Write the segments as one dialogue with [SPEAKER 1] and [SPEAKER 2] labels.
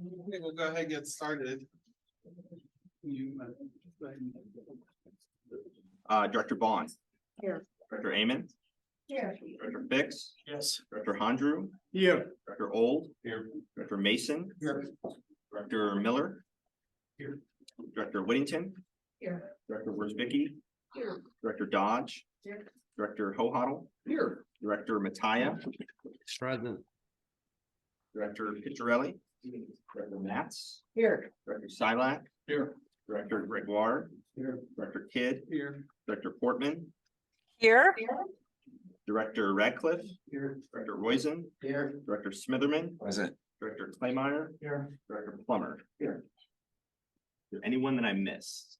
[SPEAKER 1] Okay, we'll go ahead and get started. You, go ahead.
[SPEAKER 2] Director Bond.
[SPEAKER 3] Here.
[SPEAKER 2] Director Amen.
[SPEAKER 3] Here.
[SPEAKER 2] Director Fix.
[SPEAKER 1] Yes.
[SPEAKER 2] Director Hondrew.
[SPEAKER 1] Here.
[SPEAKER 2] Director Old. Here. Director Mason.
[SPEAKER 1] Here.
[SPEAKER 2] Director Miller.
[SPEAKER 1] Here.
[SPEAKER 2] Director Whittington.
[SPEAKER 3] Here.
[SPEAKER 2] Director Worsbicky.
[SPEAKER 3] Here.
[SPEAKER 2] Director Dodge.
[SPEAKER 3] Here.
[SPEAKER 2] Director Hohodl.
[SPEAKER 1] Here.
[SPEAKER 2] Director Mattia.
[SPEAKER 1] Present.
[SPEAKER 2] Director Picciarelli. Director Matz.
[SPEAKER 3] Here.
[SPEAKER 2] Director Silac.
[SPEAKER 1] Here.
[SPEAKER 2] Director Gregoire.
[SPEAKER 1] Here.
[SPEAKER 2] Director Kidd.
[SPEAKER 1] Here.
[SPEAKER 2] Director Portman.
[SPEAKER 3] Here.
[SPEAKER 2] Director Radcliffe.
[SPEAKER 1] Here.
[SPEAKER 2] Director Roizen.
[SPEAKER 1] Here.
[SPEAKER 2] Director Smitherman.
[SPEAKER 1] Present.
[SPEAKER 2] Director Claymire.
[SPEAKER 1] Here.
[SPEAKER 2] Director Plummer.
[SPEAKER 1] Here.
[SPEAKER 2] Is there anyone that I missed?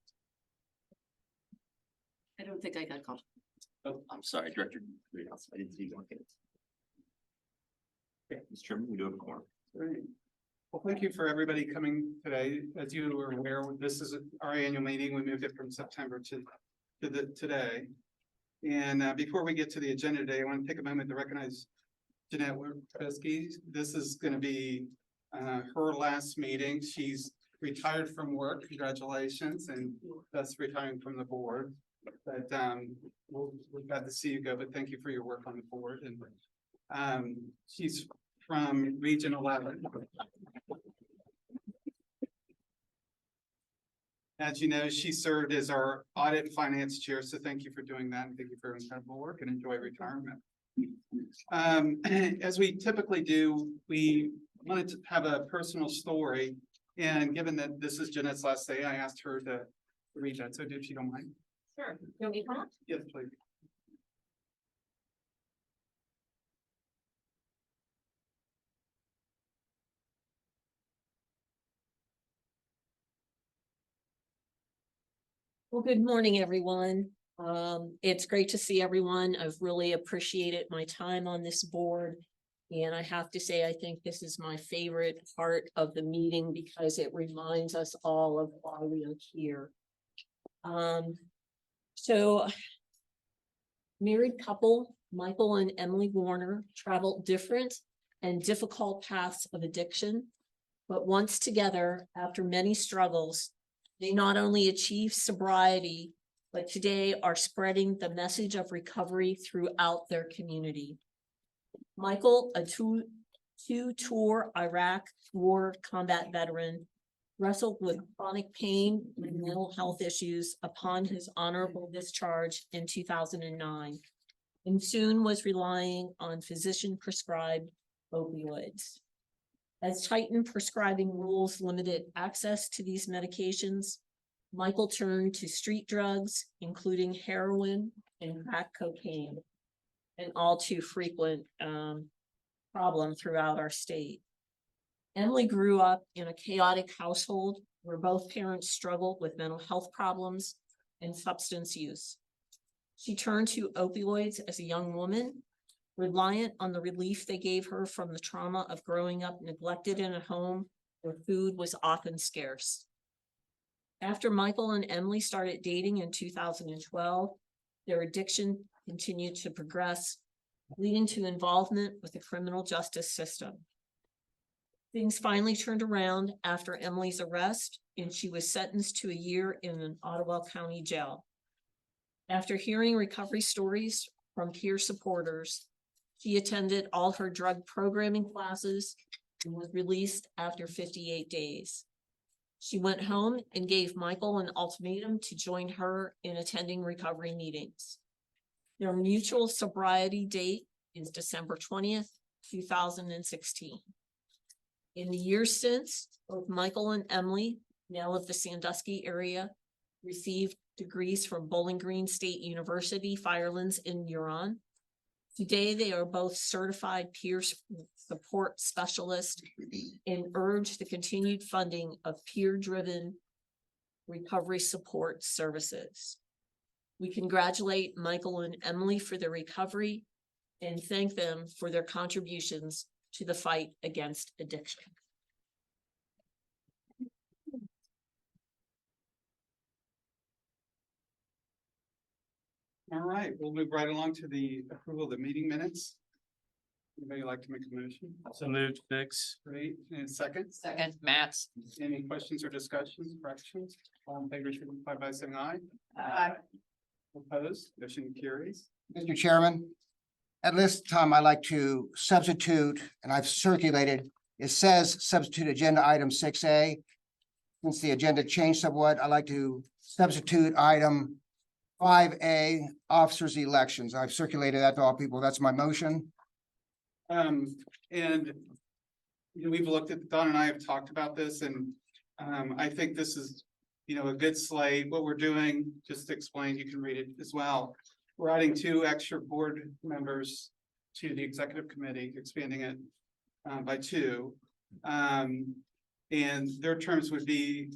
[SPEAKER 3] I don't think I got called.
[SPEAKER 2] Oh, I'm sorry, Director Greenhouse. I didn't see you. Okay, Mr. Chairman, we do have a quorum.
[SPEAKER 1] Great. Well, thank you for everybody coming today. As you are aware, this is our annual meeting. We moved it from September to today. And before we get to the agenda today, I want to take a moment to recognize Jeanette Witkowski. This is going to be her last meeting. She's retired from work. Congratulations, and thus retiring from the board. But we're glad to see you go. But thank you for your work on the board. And she's from Region 11. As you know, she served as our audit and finance chair, so thank you for doing that, and thank you for your incredible work, and enjoy retirement. As we typically do, we wanted to have a personal story, and given that this is Jeanette's last day, I asked her to read that, so if you don't mind.
[SPEAKER 3] Sure. You want me to come up?
[SPEAKER 1] Yes, please.
[SPEAKER 4] Well, good morning, everyone. It's great to see everyone. I've really appreciated my time on this board. And I have to say, I think this is my favorite part of the meeting because it reminds us all of why we are here. So married couple, Michael and Emily Warner, traveled different and difficult paths of addiction. But once together, after many struggles, they not only achieved sobriety, but today are spreading the message of recovery throughout their community. Michael, a two-tour Iraq war combat veteran, wrestled with chronic pain and mental health issues upon his honorable discharge in 2009, and soon was relying on physician-prescribed opioids. As tightened prescribing rules limited access to these medications, Michael turned to street drugs, including heroin and crack cocaine, an all too frequent problem throughout our state. Emily grew up in a chaotic household where both parents struggled with mental health problems and substance use. She turned to opioids as a young woman, reliant on the relief they gave her from the trauma of growing up neglected in a home where food was often scarce. After Michael and Emily started dating in 2012, their addiction continued to progress, leading to involvement with the criminal justice system. Things finally turned around after Emily's arrest, and she was sentenced to a year in an Ottawa County jail. After hearing recovery stories from peer supporters, she attended all her drug programming classes and was released after 58 days. She went home and gave Michael an ultimatum to join her in attending recovery meetings. Their mutual sobriety date is December 20th, 2016. In the years since, both Michael and Emily, now of the Sandusky area, received degrees from Bowling Green State University, Firelands in Huron. Today, they are both certified peer support specialists and urge the continued funding of peer-driven recovery support services. We congratulate Michael and Emily for their recovery and thank them for their contributions to the fight against addiction.
[SPEAKER 1] All right, we'll move right along to the approval of the meeting minutes. Anybody like to make a motion?
[SPEAKER 5] So moved, Fix.
[SPEAKER 1] Great, and second,
[SPEAKER 3] Second, Matt's.
[SPEAKER 1] any questions or discussions, corrections? All in favor, signify by saying aye. Opposed, motion carries.
[SPEAKER 6] Mr. Chairman, at this time, I'd like to substitute, and I've circulated, it says substitute agenda item 6A. Since the agenda changed somewhat, I'd like to substitute item 5A, officers' elections. I've circulated that to all people. That's my motion.
[SPEAKER 1] And you know, we've looked at, Don and I have talked about this, and I think this is, you know, a good slate. What we're doing, just to explain, you can read it as well. We're adding 2 extra board members to the executive committee, expanding it by 2. And their terms would be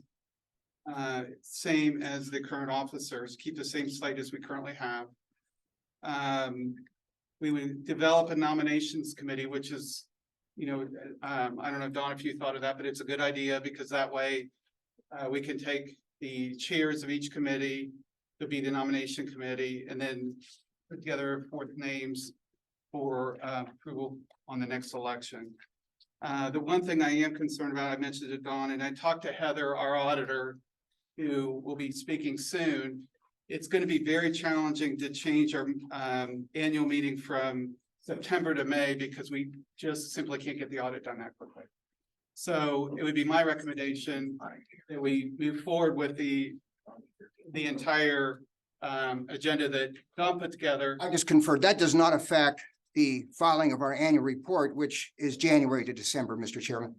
[SPEAKER 1] same as the current officers, keep the same slate as we currently have. We would develop a nominations committee, which is, you know, I don't know, Dawn, if you thought of that, but it's a good idea because that way we can take the chairs of each committee to be the nomination committee and then put together 4 names for approval on the next election. The one thing I am concerned about, I mentioned to Dawn, and I talked to Heather, our auditor, who will be speaking soon. It's going to be very challenging to change our annual meeting from September to May because we just simply can't get the audit done that quickly. So it would be my recommendation that we move forward with the entire agenda that Don put together.
[SPEAKER 6] I just conferred, that does not affect the filing of our annual report, which is January to December, Mr. Chairman.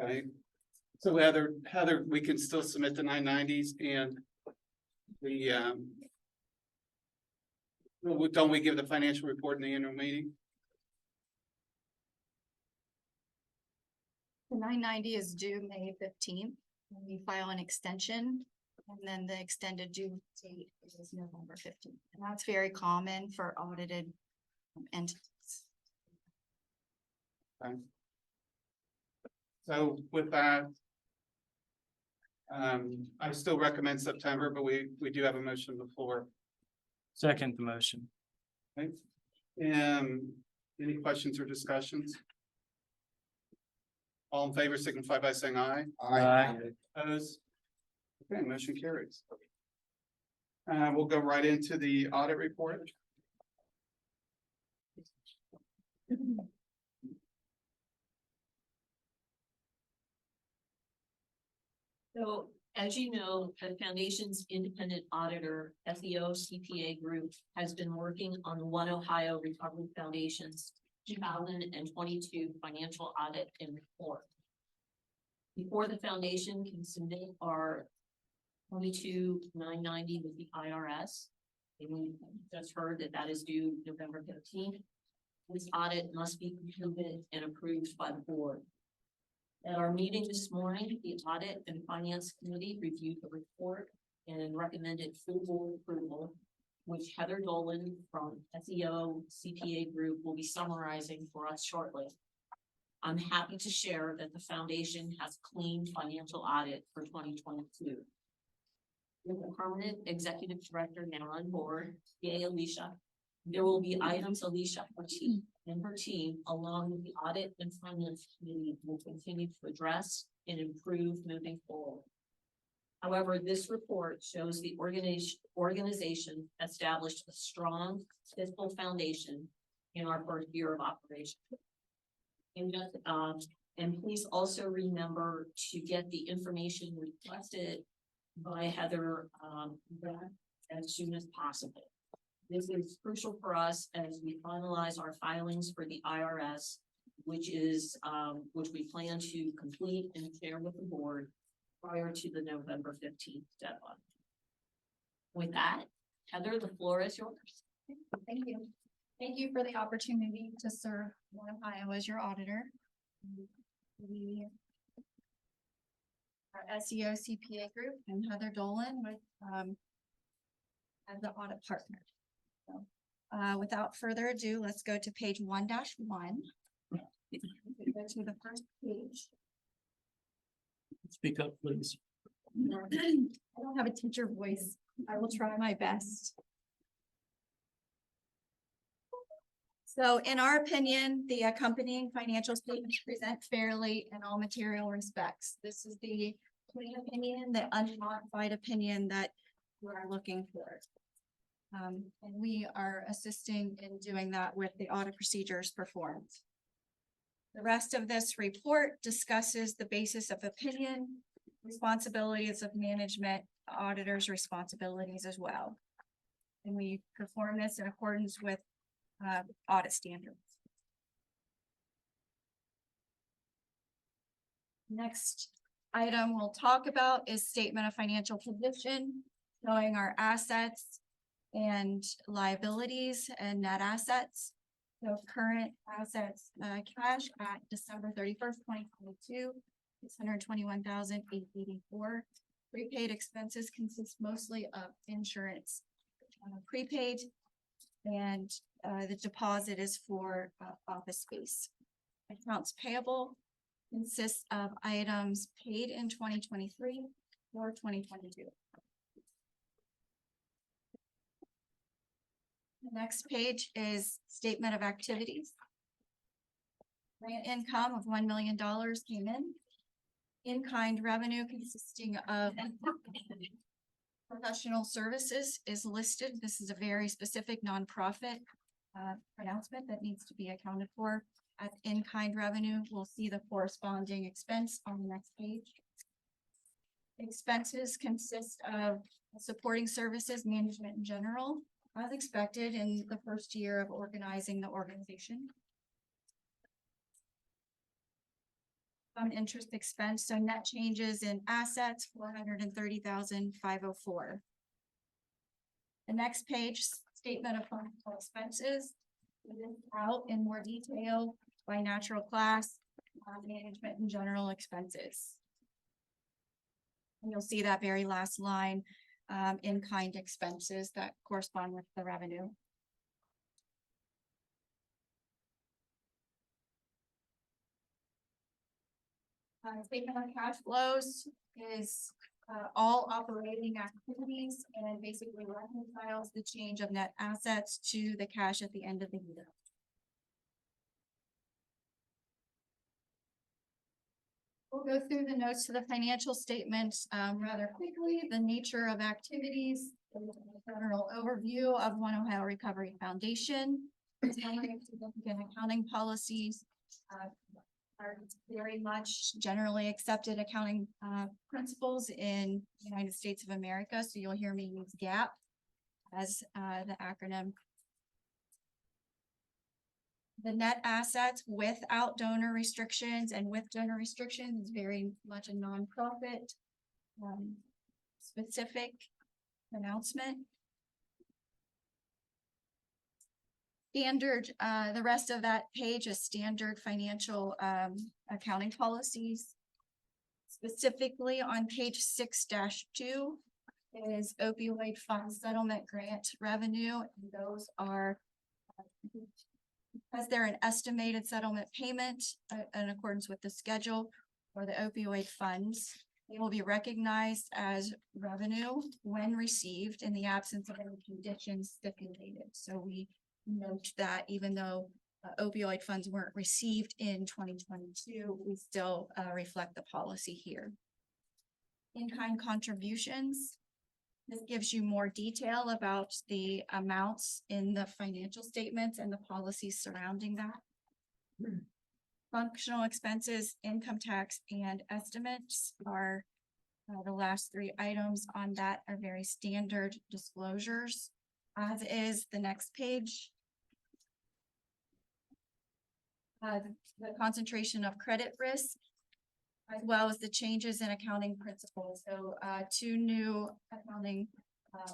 [SPEAKER 1] Okay, so Heather, we can still submit the 990s and the don't we give the financial report in the annual meeting?
[SPEAKER 7] The 990 is due May 15th. And we file an extension, and then the extended due date is November 15th. And that's very common for audited entities.
[SPEAKER 1] Okay. So with that, I still recommend September, but we do have a motion on the floor.
[SPEAKER 5] Second the motion.
[SPEAKER 1] Okay. Any questions or discussions? All in favor signify by saying aye.
[SPEAKER 5] Aye.
[SPEAKER 1] Opposed? Okay, motion carries. We'll go right into the audit report.
[SPEAKER 4] So, as you know, the foundation's independent auditor, SEO CPA Group, has been working on the One Ohio Republic Foundation's 2022 financial audit and report. Before the foundation can submit our 22-990 with the IRS, and we just heard that that is due November 15th. This audit must be completed and approved by the board. At our meeting this morning, the Audit and Finance Committee reviewed the report and recommended full board approval, which Heather Dolan from SEO CPA Group will be summarizing for us shortly. I'm happy to share that the foundation has clean financial audit for 2022. With the permanent executive director now on board, yay, Alicia, there will be items Alicia and her team, along with the Audit and Finance Committee, will continue to address and improve moving forward. However, this report shows the organization established a strong fiscal foundation in our first year of operation. And please also remember to get the information requested by Heather as soon as possible. This is crucial for us as we finalize our filings for the IRS, which we plan to complete and share with the board prior to the November 15th deadline. With that, Heather, the floor is yours.
[SPEAKER 7] Thank you. Thank you for the opportunity to serve One Ohio as your auditor. We are SEO CPA Group and Heather Dolan with as the audit partner. So, without further ado, let's go to page 1-1. Go to the first page.
[SPEAKER 5] Speak up, please.
[SPEAKER 7] I don't have a teacher voice. I will try my best. So in our opinion, the accompanying financial statements present fairly in all material respects. This is the clean opinion, the unmodified opinion that we're looking for. And we are assisting in doing that with the audit procedures performed. The rest of this report discusses the basis of opinion, responsibilities of management, auditors' responsibilities as well. And we perform this in accordance with audit standards. Next item we'll talk about is statement of financial position, showing our assets and liabilities and net assets. So current assets, cash at December 31st, 2022, $621,884. Prepaid expenses consist mostly of insurance, prepaid, and the deposit is for office space. Accounts payable consists of items paid in 2023 or 2022. The next page is statement of activities. Grant income of $1 million came in. In-kind revenue consisting of professional services is listed. This is a very specific nonprofit pronouncement that needs to be accounted for. As in-kind revenue, we'll see the corresponding expense on the next page. Expenses consist of supporting services, management in general, as expected in the first year of organizing the organization. Interest expense, so net changes in assets, $430,504. The next page, statement of financial expenses, out in more detail by natural class, management and general expenses. And you'll see that very last line, in-kind expenses that correspond with the revenue. Statement of cash flows is all operating activities and basically reconciles the change of net assets to the cash at the end of the year. We'll go through the notes to the financial statements rather quickly. The nature of activities, a general overview of One Ohio Recovery Foundation, summary of significant accounting policies, are very much generally accepted accounting principles in the United States of America. So you'll hear me use GAAP as the acronym. The net assets without donor restrictions and with donor restrictions is very much a nonprofit specific announcement. Standard, the rest of that page is standard financial accounting policies. Specifically on page 6-2 is opioid fund settlement grant revenue. And those are, because they're an estimated settlement payment in accordance with the schedule for the opioid funds, they will be recognized as revenue when received in the absence of any conditions stipulated. So we note that even though opioid funds weren't received in 2022, we still reflect the policy here. In-kind contributions. This gives you more detail about the amounts in the financial statements and the policies surrounding that. Functional expenses, income tax, and estimates are the last three items on that are very standard disclosures, as is the next page. The concentration of credit risk, as well as the changes in accounting principles. So two new accounting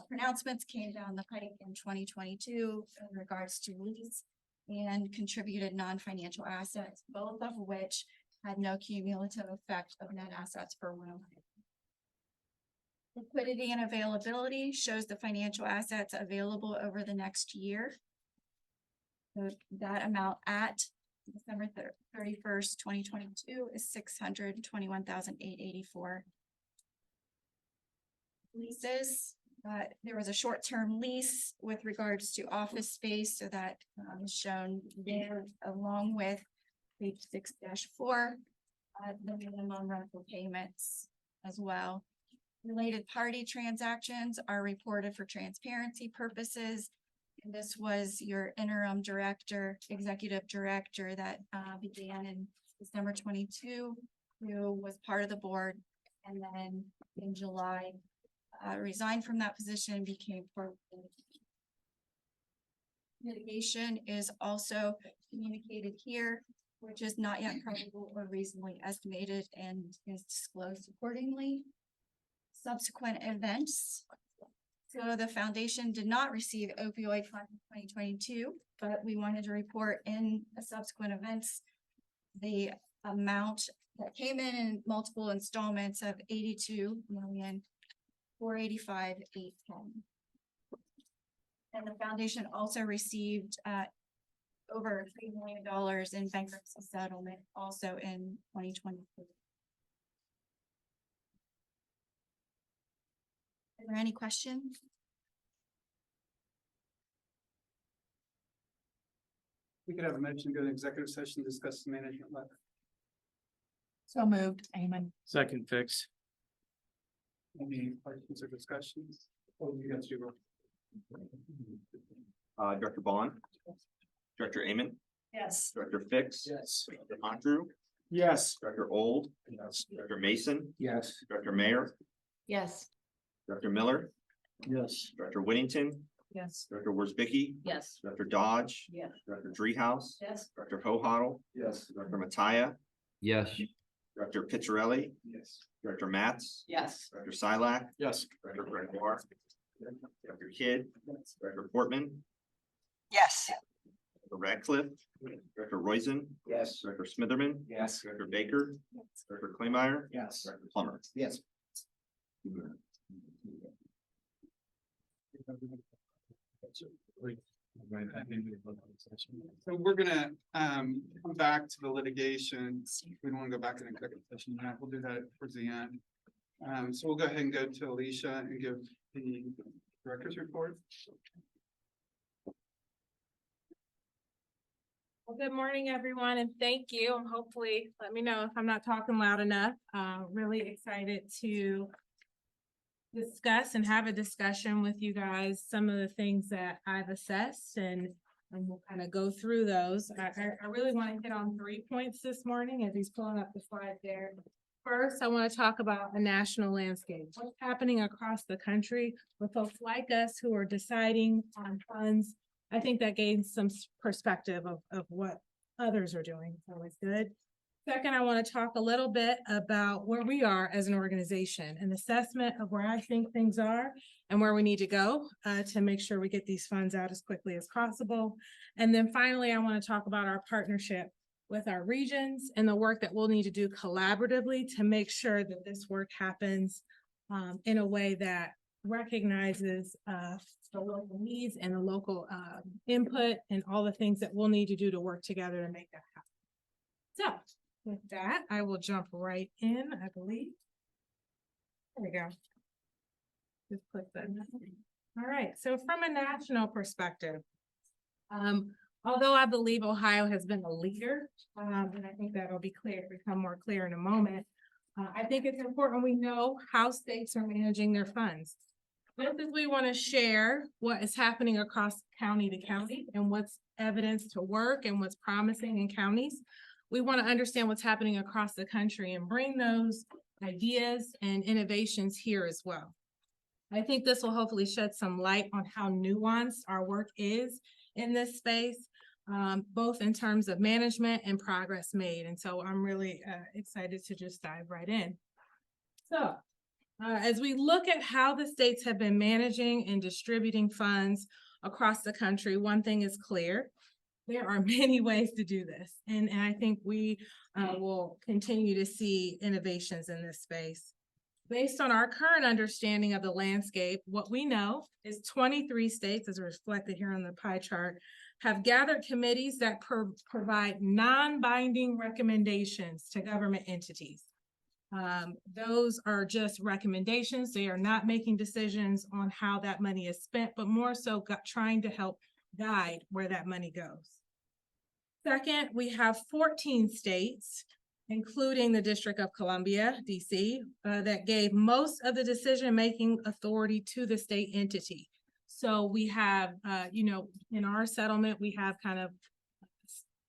[SPEAKER 7] pronouncements came down the pike in 2022 in regards to lease and contributed non-financial assets, both of which had no cumulative effect of net assets for One Ohio. Liquidity and availability shows the financial assets available over the next year. So that amount at December 31st, 2022 is $621,884. leases. There was a short-term lease with regards to office space, so that is shown there along with page 6-4. The minimum rental payments as well. Related party transactions are reported for transparency purposes. And this was your interim director, executive director that began in December 22, who was part of the board. And then in July, resigned from that position, became part of the mitigation is also communicated here, which is not yet probable or reasonably estimated and is disclosed accordingly. Subsequent events. So the foundation did not receive opioid fund in 2022, but we wanted to report in a subsequent events the amount that came in multiple installments of 82,485,810. And the foundation also received over $3 million in bankruptcy settlement also in 2023. Are there any questions?
[SPEAKER 1] We could have a motion to go to executive session, discuss the management letter.
[SPEAKER 3] So moved, Amen.
[SPEAKER 5] Second Fix.
[SPEAKER 1] Any questions or discussions? Oh, you got your.
[SPEAKER 2] Director Bond. Director Amen.
[SPEAKER 3] Yes.
[SPEAKER 2] Director Fix.
[SPEAKER 5] Yes.
[SPEAKER 2] Director Andrew.
[SPEAKER 1] Yes.
[SPEAKER 2] Director Old.
[SPEAKER 5] Yes.
[SPEAKER 2] Director Mason.
[SPEAKER 6] Yes.
[SPEAKER 2] Director Mayor.
[SPEAKER 3] Yes.
[SPEAKER 2] Director Miller.
[SPEAKER 5] Yes.
[SPEAKER 2] Director Whittington.
[SPEAKER 3] Yes.
[SPEAKER 2] Director Worsbicky.
[SPEAKER 3] Yes.
[SPEAKER 2] Director Dodge.
[SPEAKER 3] Yes.
[SPEAKER 2] Director Dreehouse.
[SPEAKER 3] Yes.
[SPEAKER 2] Director Hohodl.
[SPEAKER 5] Yes.
[SPEAKER 2] Director Mattia.
[SPEAKER 8] Yes.
[SPEAKER 2] Director Pizzarelli.
[SPEAKER 5] Yes.
[SPEAKER 2] Director Matz.
[SPEAKER 3] Yes.
[SPEAKER 2] Director Silac.
[SPEAKER 5] Yes.
[SPEAKER 2] Director Gregoire. Director Kidd. Director Portman.
[SPEAKER 3] Yes.
[SPEAKER 2] Director Radcliffe. Director Roizen.
[SPEAKER 6] Yes.
[SPEAKER 2] Director Smitherman.
[SPEAKER 5] Yes.
[SPEAKER 2] Director Baker. Director Claymire.
[SPEAKER 5] Yes.
[SPEAKER 2] Director Plummer.
[SPEAKER 6] Yes.
[SPEAKER 1] So we're gonna come back to the litigation. We don't want to go back in executive session. We'll do that towards the end. So we'll go ahead and go to Alicia and give the director's report.
[SPEAKER 9] Well, good morning, everyone, and thank you. And hopefully, let me know if I'm not talking loud enough. Really excited to discuss and have a discussion with you guys, some of the things that I've assessed, and we'll kind of go through those. I really want to hit on 3 points this morning as he's pulling up the slide there. First, I want to talk about a national landscape. What's happening across the country with folks like us who are deciding on funds. I think that gains some perspective of what others are doing. It's always good. Second, I want to talk a little bit about where we are as an organization, an assessment of where I think things are and where we need to go to make sure we get these funds out as quickly as possible. And then finally, I want to talk about our partnership with our regions and the work that we'll need to do collaboratively to make sure that this work happens in a way that recognizes the local needs and the local input and all the things that we'll need to do to work together to make that happen. So with that, I will jump right in, I believe. There we go. Just click that. All right, so from a national perspective, although I believe Ohio has been a leader, and I think that'll become more clear in a moment, I think it's important we know how states are managing their funds. Just as we want to share what is happening across county to county and what's evidence to work and what's promising in counties, we want to understand what's happening across the country and bring those ideas and innovations here as well. I think this will hopefully shed some light on how nuanced our work is in this space, both in terms of management and progress made. And so I'm really excited to just dive right in. So as we look at how the states have been managing and distributing funds across the country, one thing is clear. There are many ways to do this. And I think we will continue to see innovations in this space. Based on our current understanding of the landscape, what we know is 23 states, as reflected here on the pie chart, have gathered committees that provide non-binding recommendations to government entities. Those are just recommendations. They are not making decisions on how that money is spent, but more so trying to help guide where that money goes. Second, we have 14 states, including the District of Columbia, DC, that gave most of the decision-making authority to the state entity. So we have, in our settlement, we have kind of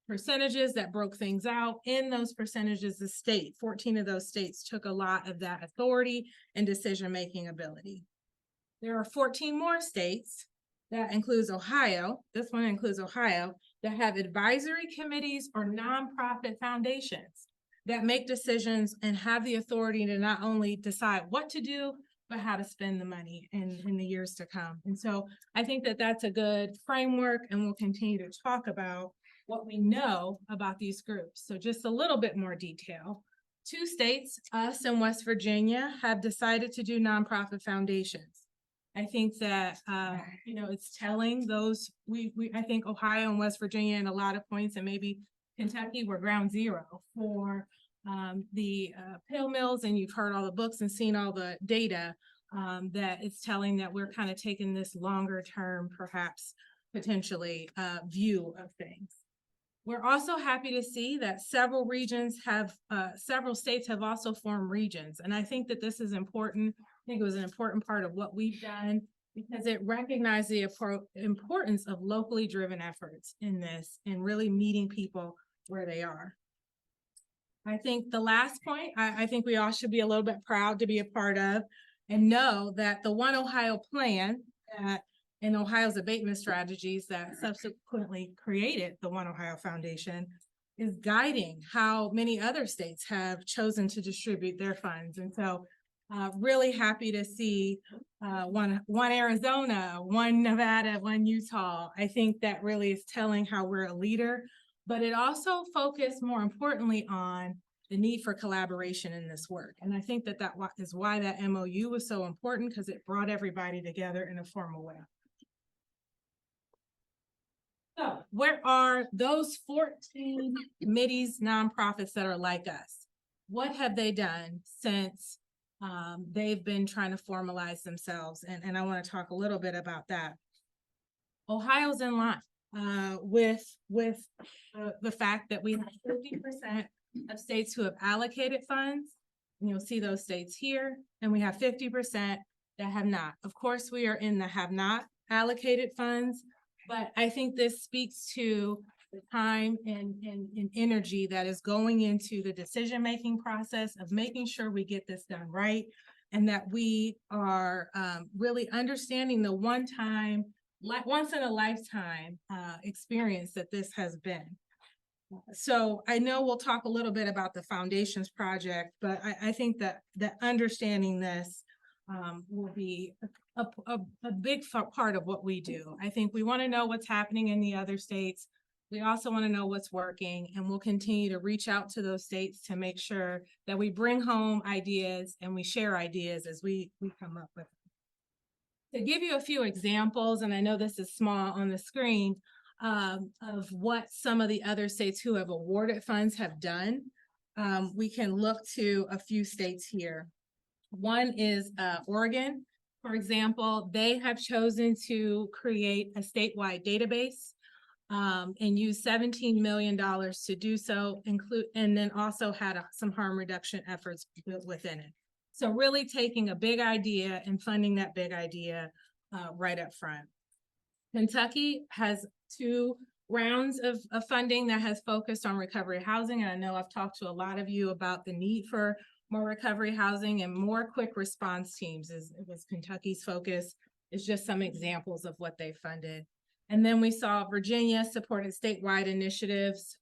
[SPEAKER 9] percentages that broke things out. In those percentages, the state, 14 of those states took a lot of that authority and decision-making ability. There are 14 more states, that includes Ohio, this one includes Ohio, that have advisory committees or nonprofit foundations that make decisions and have the authority to not only decide what to do, but how to spend the money in the years to come. And so I think that that's a good framework, and we'll continue to talk about what we know about these groups. So just a little bit more detail. 2 states, us and West Virginia, have decided to do nonprofit foundations. I think that, it's telling those, I think Ohio and West Virginia in a lot of points, and maybe Kentucky were ground zero for the pill mills, and you've heard all the books and seen all the data that it's telling that we're kind of taking this longer term, perhaps potentially view of things. We're also happy to see that several states have also formed regions. And I think that this is important. I think it was an important part of what we've done, because it recognized the importance of locally driven efforts in this and really meeting people where they are. I think the last point, I think we all should be a little bit proud to be a part of and know that the One Ohio plan and Ohio's abatement strategies that subsequently created the One Ohio Foundation is guiding how many other states have chosen to distribute their funds. And so really happy to see one Arizona, one Nevada, one Utah. I think that really is telling how we're a leader, but it also focused more importantly on the need for collaboration in this work. And I think that is why that MOU was so important, because it brought everybody together in a formal way. So where are those 14 committees, nonprofits that are like us? What have they done since they've been trying to formalize themselves? And I want to talk a little bit about that. Ohio's in line with the fact that we have 50% of states who have allocated funds. And you'll see those states here, and we have 50% that have not. Of course, we are in the have not allocated funds, but I think this speaks to the time and energy that is going into the decision-making process of making sure we get this done right, and that we are really understanding the once in a lifetime experience that this has been. So I know we'll talk a little bit about the Foundations Project, but I think that understanding this will be a big part of what we do. I think we want to know what's happening in the other states. We also want to know what's working, and we'll continue to reach out to those states to make sure that we bring home ideas and we share ideas as we come up with them. To give you a few examples, and I know this is small on the screen, of what some of the other states who have awarded funds have done, we can look to a few states here. One is Oregon. For example, they have chosen to create a statewide database and use $17 million to do so, and then also had some harm reduction efforts built within it. So really taking a big idea and funding that big idea right up front. Kentucky has 2 rounds of funding that has focused on recovery housing. And I know I've talked to a lot of you about the need for more recovery housing and more quick response teams. It was Kentucky's focus. It's just some examples of what they funded. And then we saw Virginia supported statewide initiatives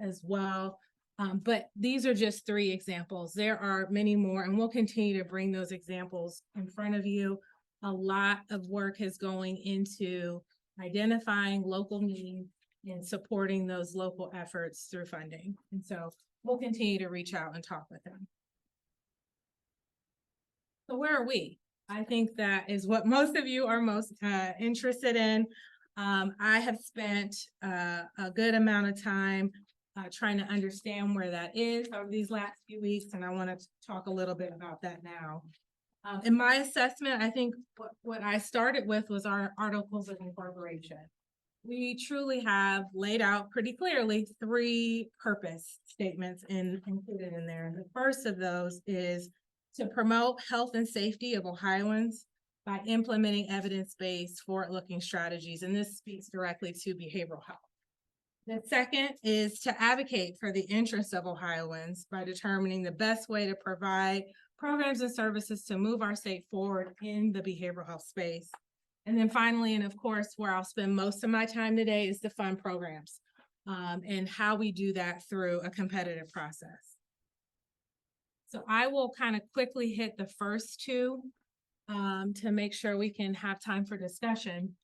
[SPEAKER 9] as well. But these are just 3 examples. There are many more, and we'll continue to bring those examples in front of you. A lot of work is going into identifying local needs and supporting those local efforts through funding. And so we'll continue to reach out and talk with them. So where are we? I think that is what most of you are most interested in. I have spent a good amount of time trying to understand where that is over these last few weeks, and I want to talk a little bit about that now. In my assessment, I think what I started with was our articles of incorporation. We truly have laid out pretty clearly 3 purpose statements included in there. And the first of those is to promote health and safety of Ohioans by implementing evidence-based forward-looking strategies. And this speaks directly to behavioral health. The second is to advocate for the interests of Ohioans by determining the best way to provide programs and services to move our state forward in the behavioral health space. And then finally, and of course, where I'll spend most of my time today is to fund programs and how we do that through a competitive process. So I will kind of quickly hit the first 2 to make sure we can have time for discussion.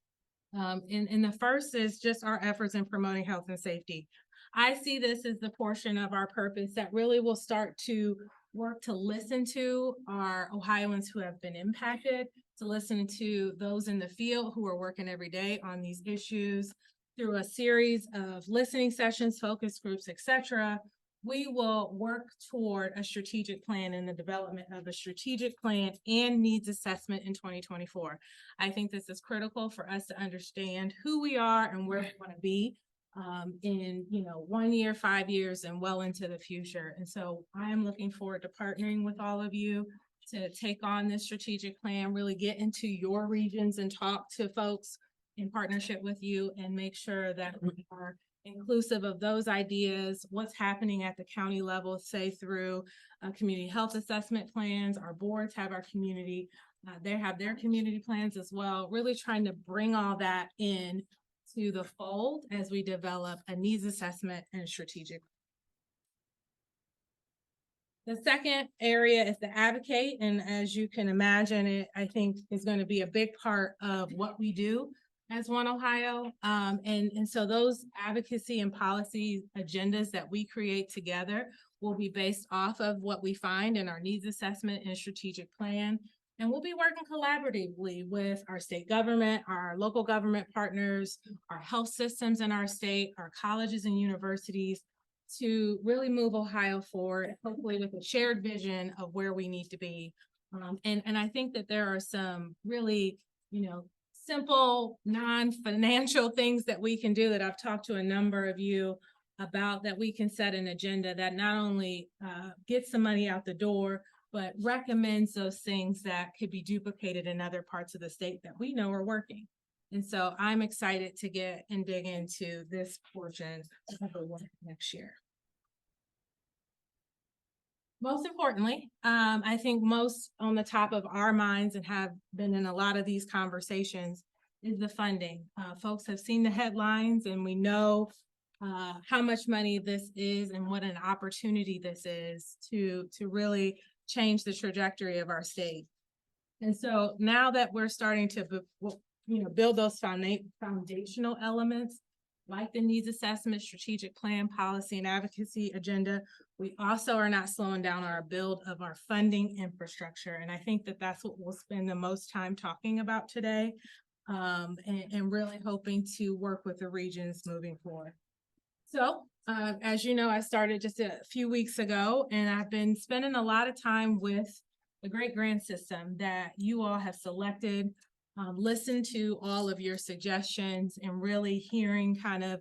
[SPEAKER 9] And the first is just our efforts in promoting health and safety. I see this as the portion of our purpose that really will start to work to listen to our Ohioans who have been impacted, to listen to those in the field who are working every day on these issues through a series of listening sessions, focus groups, etc. We will work toward a strategic plan and the development of a strategic plan and needs assessment in 2024. I think this is critical for us to understand who we are and where we want to be in 1 year, 5 years, and well into the future. And so I am looking forward to partnering with all of you to take on this strategic plan, really get into your regions and talk to folks in partnership with you and make sure that we are inclusive of those ideas, what's happening at the county level, say through community health assessment plans. Our boards have our community, they have their community plans as well, really trying to bring all that in to the fold as we develop a needs assessment and strategic. The second area is to advocate, and as you can imagine, it I think is going to be a big part of what we do as One Ohio. And so those advocacy and policy agendas that we create together will be based off of what we find in our needs assessment and strategic plan. And we'll be working collaboratively with our state government, our local government partners, our health systems in our state, our colleges and universities, to really move Ohio forward, hopefully with a shared vision of where we need to be. And I think that there are some really, simple, non-financial things that we can do that I've talked to a number of you about, that we can set an agenda that not only gets some money out the door, but recommends those things that could be duplicated in other parts of the state that we know are working. And so I'm excited to get and dig into this portion of the work next year. Most importantly, I think most on the top of our minds and have been in a lot of these conversations is the funding. Folks have seen the headlines and we know how much money this is and what an opportunity this is to really change the trajectory of our state. And so now that we're starting to build those foundational elements like the needs assessment, strategic plan, policy, and advocacy agenda, we also are not slowing down our build of our funding infrastructure. And I think that that's what we'll spend the most time talking about today, and really hoping to work with the regions moving forward. So, as you know, I started just a few weeks ago, and I've been spending a lot of time with the great grant system that you all have selected. Listen to all of your suggestions and really hearing kind of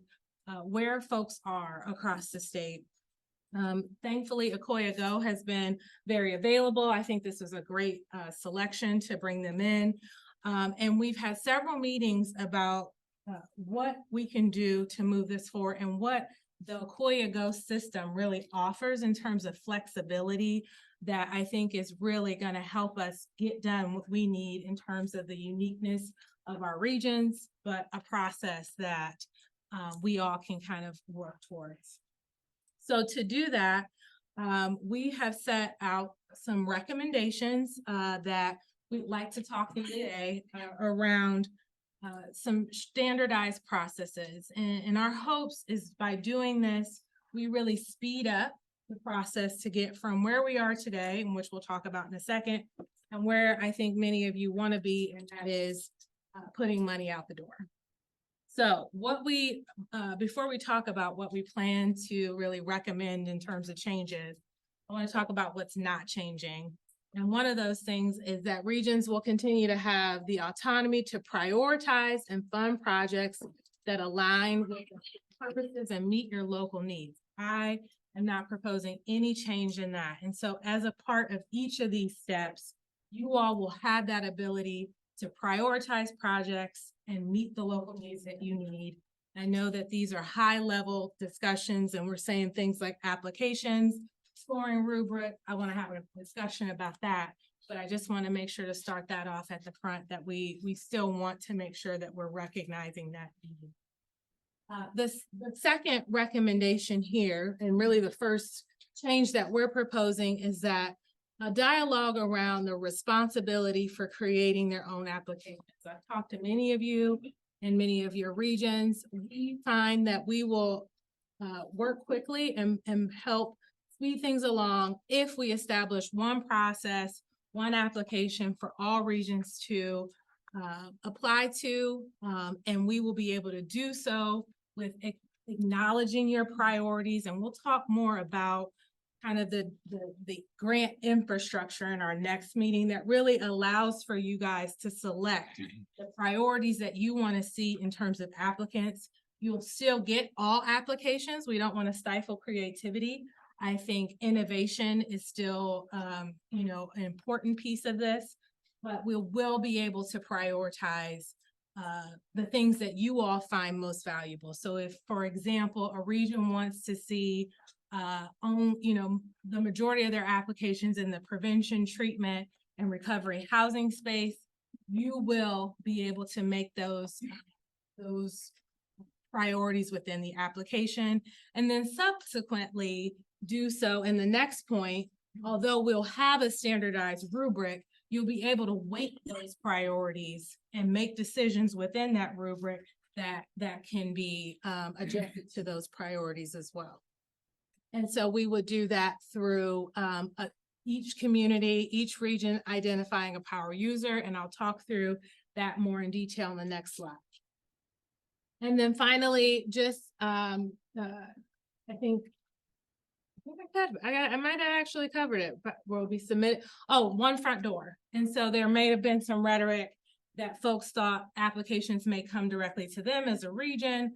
[SPEAKER 9] where folks are across the state. Thankfully, Akoya Go has been very available. I think this was a great selection to bring them in. And we've had several meetings about what we can do to move this forward and what the Akoya Go system really offers in terms of flexibility that I think is really going to help us get done what we need in terms of the uniqueness of our regions, but a process that we all can kind of work towards. So to do that, we have set out some recommendations that we'd like to talk to today around some standardized processes. And our hopes is by doing this, we really speed up the process to get from where we are today, and which we'll talk about in a second, and where I think many of you want to be, and that is putting money out the door. So what we, before we talk about what we plan to really recommend in terms of changes, I want to talk about what's not changing. And one of those things is that regions will continue to have the autonomy to prioritize and fund projects that align with your purposes and meet your local needs. I am not proposing any change in that. And so as a part of each of these steps, you all will have that ability to prioritize projects and meet the local needs that you need. I know that these are high level discussions and we're saying things like applications, scoring rubric. I want to have a discussion about that, but I just want to make sure to start that off at the front that we still want to make sure that we're recognizing that need. The second recommendation here, and really the first change that we're proposing, is that a dialogue around the responsibility for creating their own applications. I've talked to many of you in many of your regions. We find that we will work quickly and help speed things along if we establish one process, one application for all regions to apply to, and we will be able to do so with acknowledging your priorities. And we'll talk more about kind of the grant infrastructure in our next meeting that really allows for you guys to select the priorities that you want to see in terms of applicants. You'll still get all applications. We don't want to stifle creativity. I think innovation is still, an important piece of this, but we will be able to prioritize the things that you all find most valuable. So if, for example, a region wants to see the majority of their applications in the prevention, treatment, and recovery housing space, you will be able to make those priorities within the application, and then subsequently do so in the next point. Although we'll have a standardized rubric, you'll be able to weight those priorities and make decisions within that rubric that can be adjusted to those priorities as well. And so we would do that through each community, each region identifying a power user, and I'll talk through that more in detail in the next slide. And then finally, just I might have actually covered it, but will be submitted. Oh, one front door. And so there may have been some rhetoric that folks thought applications may come directly to them as a region.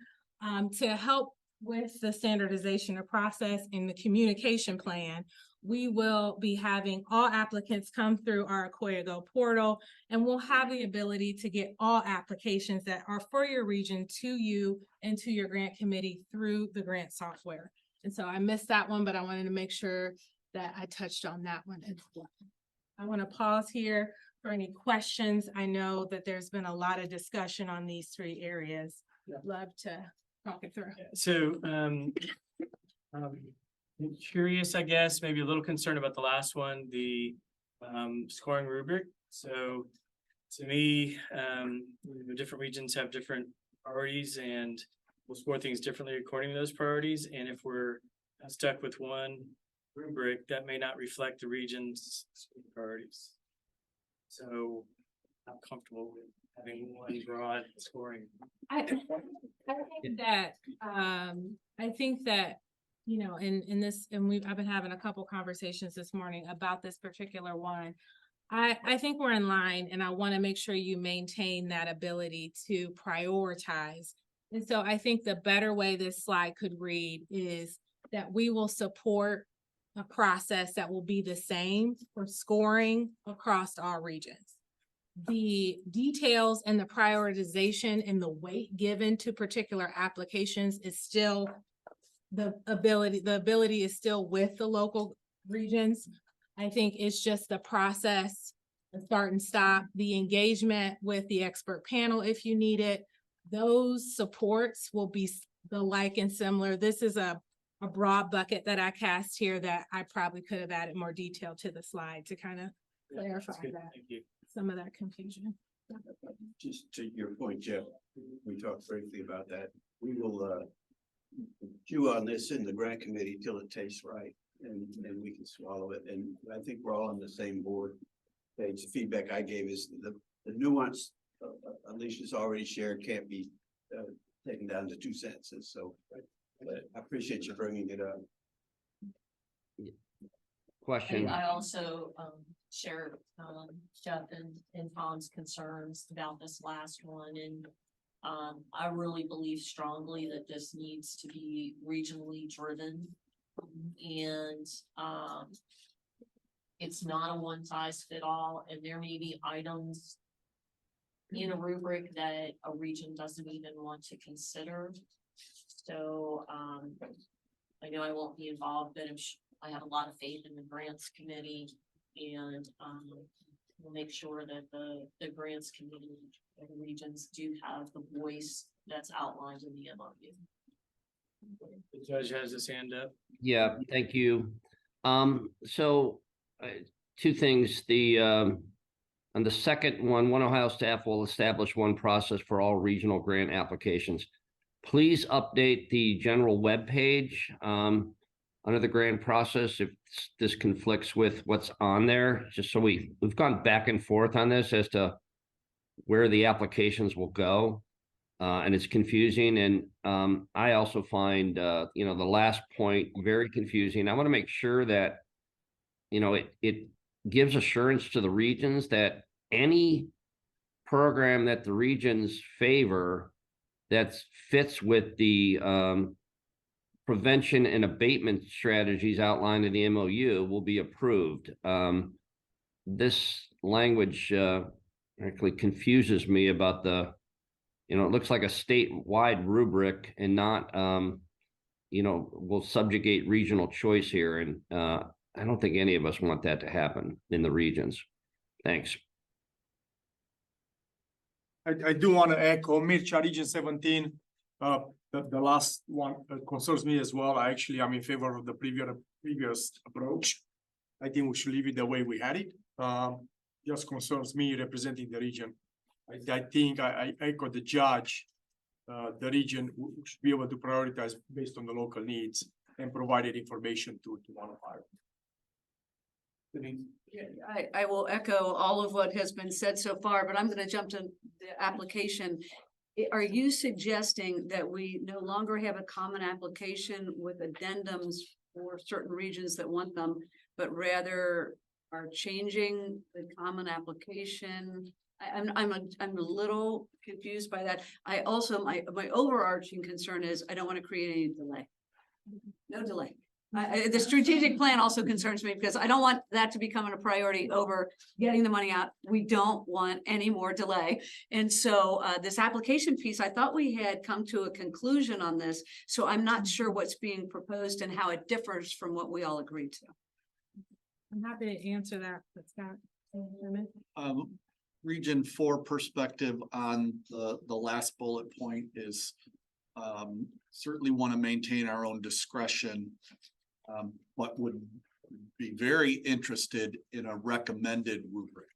[SPEAKER 9] To help with the standardization of process in the communication plan, we will be having all applicants come through our Akoya Go portal, and we'll have the ability to get all applications that are for your region to you and to your grant committee through the grant software. And so I missed that one, but I wanted to make sure that I touched on that one as well. I want to pause here for any questions. I know that there's been a lot of discussion on these three areas. I'd love to talk it through.
[SPEAKER 5] So, I'm curious, I guess, maybe a little concerned about the last one, the scoring rubric. So to me, the different regions have different priorities and we'll score things differently according to those priorities. And if we're stuck with one rubric, that may not reflect the region's priorities. So I'm comfortable with having one broad scoring.
[SPEAKER 9] I think that, in this, and I've been having a couple conversations this morning about this particular one. I think we're in line, and I want to make sure you maintain that ability to prioritize. And so I think the better way this slide could read is that we will support a process that will be the same for scoring across all regions. The details and the prioritization and the weight given to particular applications is still the ability is still with the local regions. I think it's just the process, the start and stop, the engagement with the expert panel if you need it. Those supports will be the like and similar. This is a broad bucket that I cast here that I probably could have added more detail to the slide to kind of clarify that.
[SPEAKER 5] Thank you.
[SPEAKER 9] Some of that confusion.
[SPEAKER 2] Just to your point, Jeff, we talked briefly about that. We will chew on this in the grant committee till it tastes right and we can swallow it. And I think we're all on the same board page. The feedback I gave is the nuance Alicia's already shared can't be taken down to 2 sentences, so but I appreciate you bringing it up.
[SPEAKER 6] Question.
[SPEAKER 4] I also share Jeff and Tom's concerns about this last one, and I really believe strongly that this needs to be regionally driven. And it's not a one size fit all, and there may be items in a rubric that a region doesn't even want to consider. So I know I won't be involved, but I have a lot of faith in the grants committee, and we'll make sure that the grants committee and the regions do have the voice that's outlined in the MOU.
[SPEAKER 5] The judge has his hand up.
[SPEAKER 8] Yeah, thank you. So two things, on the second one, One Ohio staff will establish one process for all regional grant applications. Please update the general webpage under the grant process if this conflicts with what's on there, just so we've gone back and forth on this as to where the applications will go. And it's confusing. And I also find, the last point very confusing. I want to make sure that, it gives assurance to the regions that any program that the regions favor that fits with the prevention and abatement strategies outlined in the MOU will be approved. This language actually confuses me about it looks like a statewide rubric and not, will subjugate regional choice here. And I don't think any of us want that to happen in the regions. Thanks.
[SPEAKER 10] I do want to echo Mircha, Region 17. The last one concerns me as well. I'm in favor of the previous approach. I think we should leave it the way we had it. Just concerns me representing the region. I think I echo the judge. The region should be able to prioritize based on the local needs and provided information to One Ohio.
[SPEAKER 3] I will echo all of what has been said so far, but I'm gonna jump to the application. Are you suggesting that we no longer have a common application with addendums for certain regions that want them, but rather are changing the common application? I'm a little confused by that. I also, my overarching concern is I don't want to create any delay. No delay. The strategic plan also concerns me because I don't want that to become a priority over getting the money out. We don't want any more delay. And so this application piece, I thought we had come to a conclusion on this. So I'm not sure what's being proposed and how it differs from what we all agreed to.
[SPEAKER 9] I'm happy to answer that, but Scott.
[SPEAKER 11] Region 4 perspective on the last bullet point is certainly want to maintain our own discretion, but would be very interested in a recommended rubric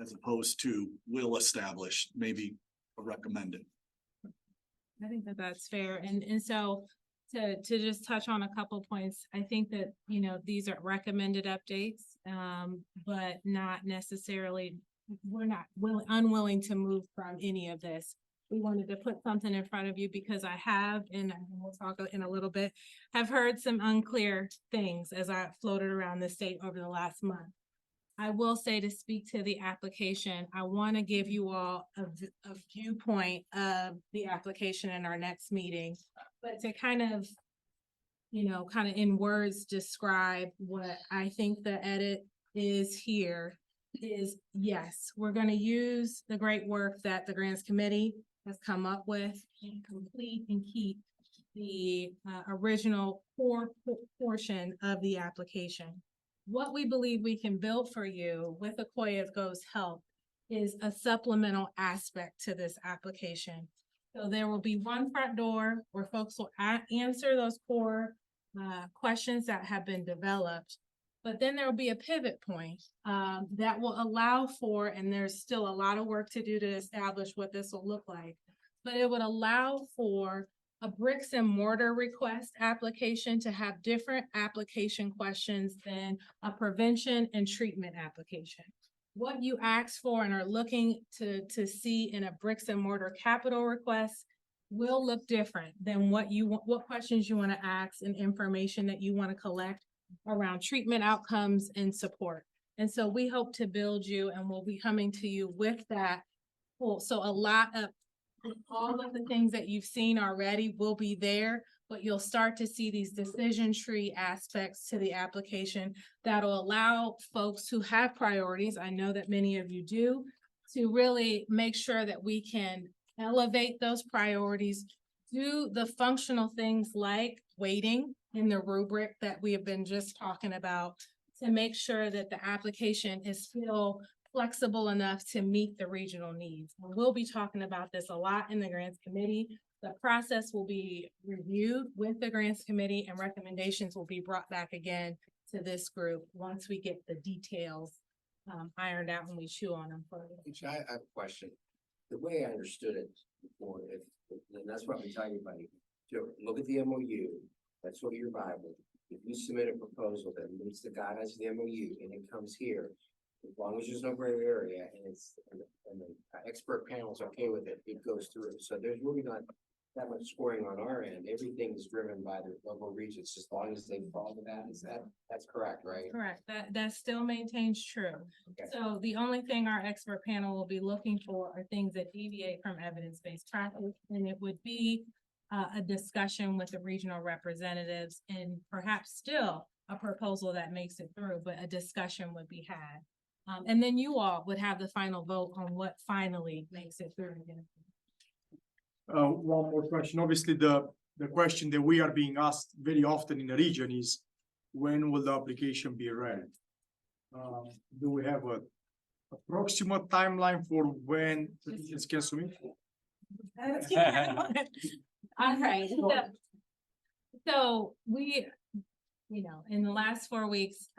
[SPEAKER 11] as opposed to will establish, maybe a recommended.
[SPEAKER 9] I think that that's fair. And so to just touch on a couple points, I think that, these are recommended updates, but not necessarily, we're not unwilling to move from any of this. We wanted to put something in front of you because I have, and we'll talk in a little bit, have heard some unclear things as I floated around the state over the last month. I will say, to speak to the application, I want to give you all a viewpoint of the application in our next meeting, but to kind of in words describe what I think the edit is here is, yes, we're going to use the great work that the grants committee has come up with and complete and keep the original core portion of the application. What we believe we can build for you with Akoya Go's help is a supplemental aspect to this application. So there will be one front door where folks will answer those core questions that have been developed. But then there will be a pivot point that will allow for, and there's still a lot of work to do to establish what this will look like, but it would allow for a bricks and mortar request application to have different application questions than a prevention and treatment application. What you ask for and are looking to see in a bricks and mortar capital request will look different than what you want, what questions you want to ask and information that you want to collect around treatment outcomes and support. And so we hope to build you and we'll be coming to you with that. Well, so a lot of, all of the things that you've seen already will be there, but you'll start to see these decision tree aspects to the application that'll allow folks who have priorities, I know that many of you do, to really make sure that we can elevate those priorities, do the functional things like weighting in the rubric that we have been just talking about, to make sure that the application is still flexible enough to meet the regional needs. And we'll be talking about this a lot in the grants committee. The process will be reviewed with the grants committee and recommendations will be brought back again to this group once we get the details ironed out and we chew on them further.
[SPEAKER 12] I have a question. The way I understood it before, and that's what I'm telling everybody, to look at the MOU, that's sort of your Bible. If you submit a proposal that meets the guidelines of the MOU and it comes here, as long as there's no gray area and and the expert panel is okay with it, it goes through. So there's really not that much scoring on our end. Everything is driven by the local regions, as long as they follow that. That's correct, right?
[SPEAKER 9] Correct. That still maintains true.
[SPEAKER 12] Okay.
[SPEAKER 9] So the only thing our expert panel will be looking for are things that deviate from evidence-based practice. And it would be a discussion with the regional representatives and perhaps still a proposal that makes it through, but a discussion would be had. And then you all would have the final vote on what finally makes it through.
[SPEAKER 10] One more question. Obviously, the question that we are being asked very often in the region is, when will the application be ready? Do we have a approximate timeline for when petitions can submit?
[SPEAKER 9] All right. So we, you know, in the last 4 weeks,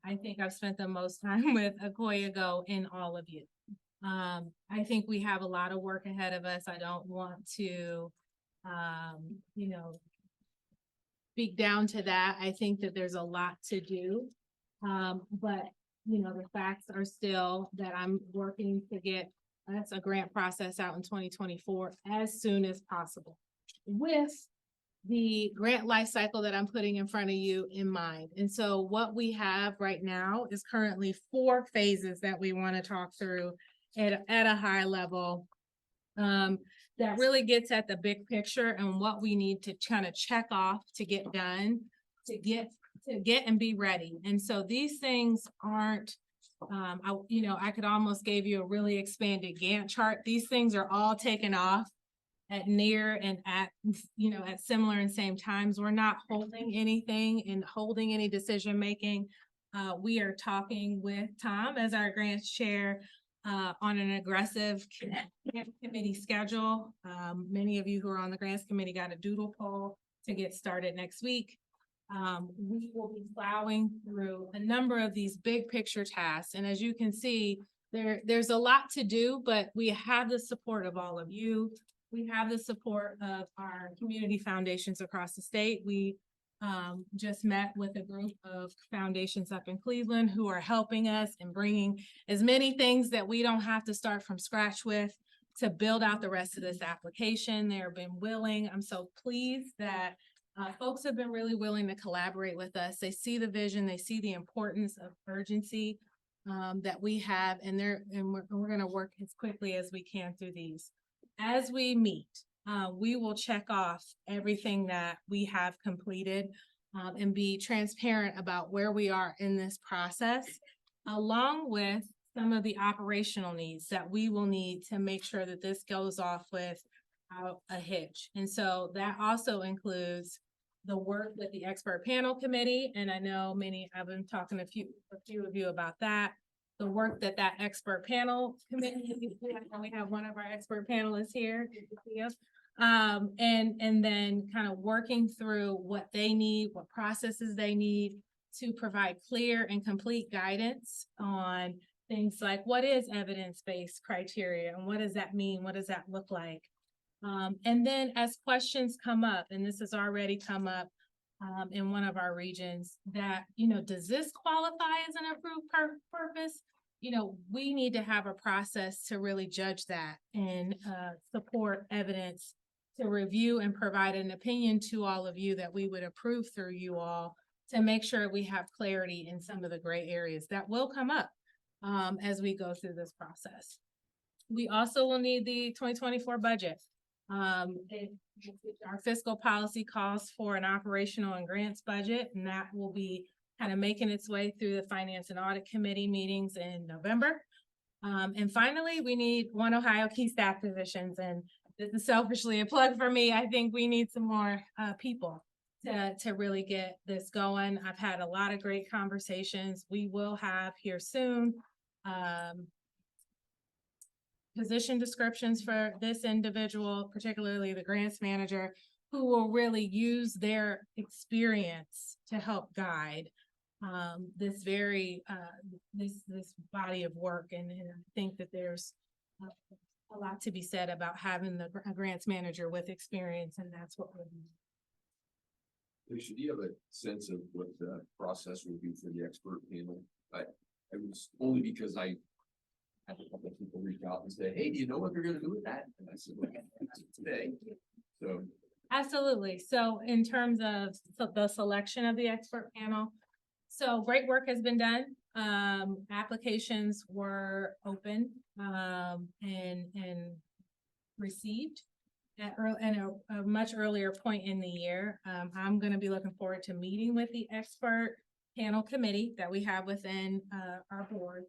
[SPEAKER 9] I think I've spent the most time with Okoye in all of you. I think we have a lot of work ahead of us. I don't want to, you know, speak down to that. I think that there's a lot to do. But, you know, the facts are still that I'm working to get us a grant process out in 2024 as soon as possible, with the grant life cycle that I'm putting in front of you in mind. And so what we have right now is currently 4 phases that we want to talk through at a high level. That really gets at the big picture and what we need to kind of check off to get done, to get and be ready. And so these things aren't, I could almost give you a really expanded Gantt chart. These things are all taken off at near and at similar and same times. We're not holding anything and holding any decision-making. We are talking with Tom as our grants chair on an aggressive committee schedule. Many of you who are on the grants committee got a doodle poll to get started next week. We will be plowing through a number of these big picture tasks. And as you can see, there's a lot to do, but we have the support of all of you. We have the support of our community foundations across the state. We just met with a group of foundations up in Cleveland who are helping us and bringing as many things that we don't have to start from scratch with to build out the rest of this application. They've been willing. I'm so pleased that folks have been really willing to collaborate with us. They see the vision, they see the importance of urgency that we have, and we're going to work as quickly as we can through these. As we meet, we will check off everything that we have completed and be transparent about where we are in this process, along with some of the operational needs that we will need to make sure that this goes off without a hitch. And so that also includes the work with the expert panel committee. And I know I've been talking to a few of you about that. The work that expert panel committee, we have one of our expert panelists here. And then kind of working through what they need, what processes they need to provide clear and complete guidance on things like what is evidence-based criteria and what does that mean? What does that look like? And then as questions come up, and this has already come up in one of our regions, that, does this qualify as an approved purpose? We need to have a process to really judge that and support evidence to review and provide an opinion to all of you that we would approve through you all to make sure we have clarity in some of the gray areas that will come up as we go through this process. We also will need the 2024 budget. Our fiscal policy calls for an operational and grants budget, and that will be kind of making its way through the Finance and Audit Committee meetings in November. And finally, we need One Ohio key staff positions, and this is selfishly a plug for me. I think we need some more people to really get this going. I've had a lot of great conversations. We will have here soon position descriptions for this individual, particularly the grants manager, who will really use their experience to help guide this very this body of work. And I think that there's a lot to be said about having the grants manager with experience, and that's what we're doing.
[SPEAKER 13] Alicia, do you have a sense of what the process will be for the expert panel? I was only because I had a couple of people reach out and say, hey, do you know what they're gonna do with that? And I said, well, today. So.
[SPEAKER 9] Absolutely. So in terms of the selection of the expert panel, so great work has been done. Applications were open and received at a much earlier point in the year. I'm going to be looking forward to meeting with the expert panel committee that we have within our board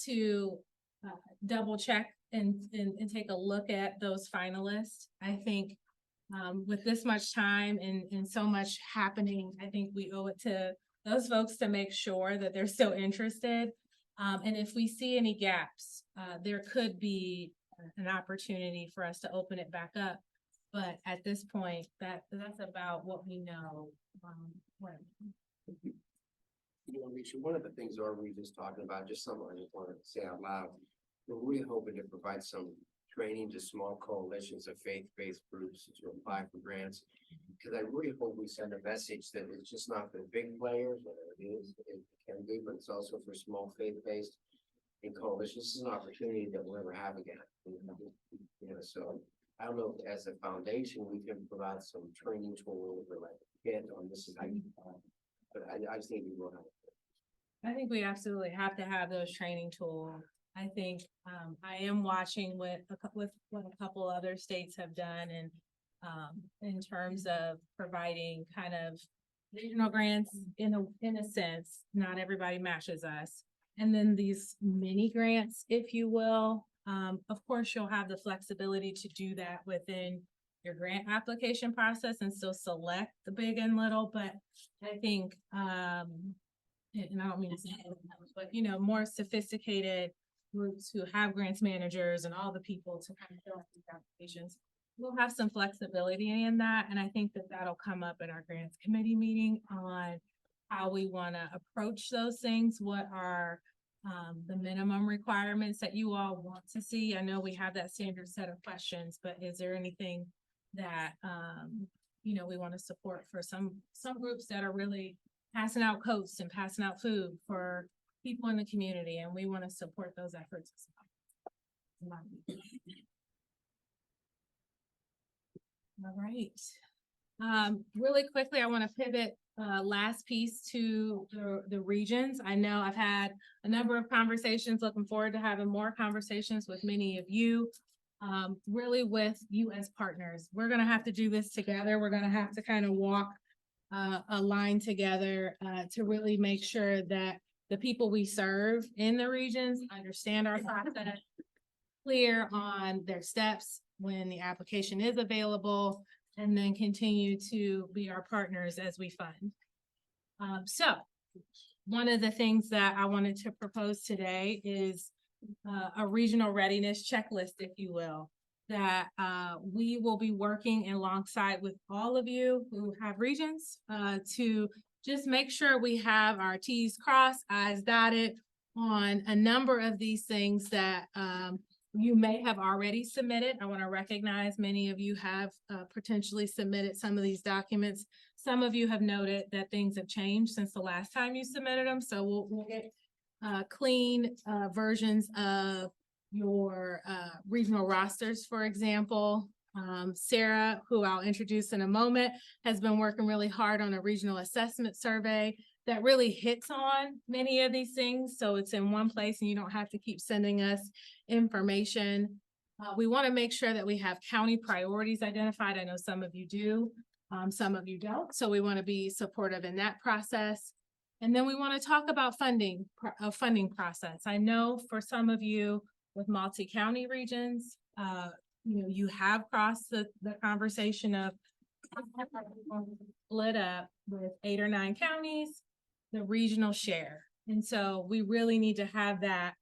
[SPEAKER 9] to double check and take a look at those finalists. I think with this much time and so much happening, I think we owe it to those folks to make sure that they're still interested. And if we see any gaps, there could be an opportunity for us to open it back up. But at this point, that's about what we know.
[SPEAKER 12] You know, Alicia, one of the things are we just talking about, just something I just want to say out loud. We're really hoping to provide some training to small coalitions of faith-based groups to apply for grants. Because I really hope we send a message that it's just not for big players, whatever it is, it can be, but it's also for small faith-based and coalitions. This is an opportunity that we'll never have again. You know, so I don't know if as a foundation, we can provide some training tools or like kit on this is how you, but I just think we will have.
[SPEAKER 9] I think we absolutely have to have those training tools. I think I am watching what a couple other states have done, and in terms of providing kind of regional grants in a sense, not everybody matches us. And then these mini grants, if you will, of course, you'll have the flexibility to do that within your grant application process and still select the big and little. But I think, and I don't mean to say, but you know, more sophisticated groups who have grants managers and all the people to kind of fill out these applications, we'll have some flexibility in that. And I think that that'll come up in our grants committee meeting on how we want to approach those things. What are the minimum requirements that you all want to see? I know we have that standard set of questions, but is there anything that, you know, we want to support for some groups that are really passing out coats and passing out food for people in the community, and we want to support those efforts as well. All right. Really quickly, I want to pivot last piece to the regions. I know I've had a number of conversations, looking forward to having more conversations with many of you, really with you as partners. We're going to have to do this together. We're going to have to kind of walk a line together to really make sure that the people we serve in the regions understand our process, clear on their steps when the application is available, and then continue to be our partners as we fund. So one of the things that I wanted to propose today is a regional readiness checklist, if you will, that we will be working alongside with all of you who have regions to just make sure we have our T's crossed, I's dotted on a number of these things that you may have already submitted. I want to recognize many of you have potentially submitted some of these documents. Some of you have noted that things have changed since the last time you submitted them. So we'll get clean versions of your regional rosters, for example, Sarah, who I'll introduce in a moment, has been working really hard on a regional assessment survey that really hits on many of these things. So it's in one place and you don't have to keep sending us information. We want to make sure that we have county priorities identified. I know some of you do, some of you don't. So we want to be supportive in that process. And then we want to talk about funding process. I know for some of you with multi-county regions, you have crossed the conversation of split up with 8 or 9 counties, the regional share. And so we really need to have that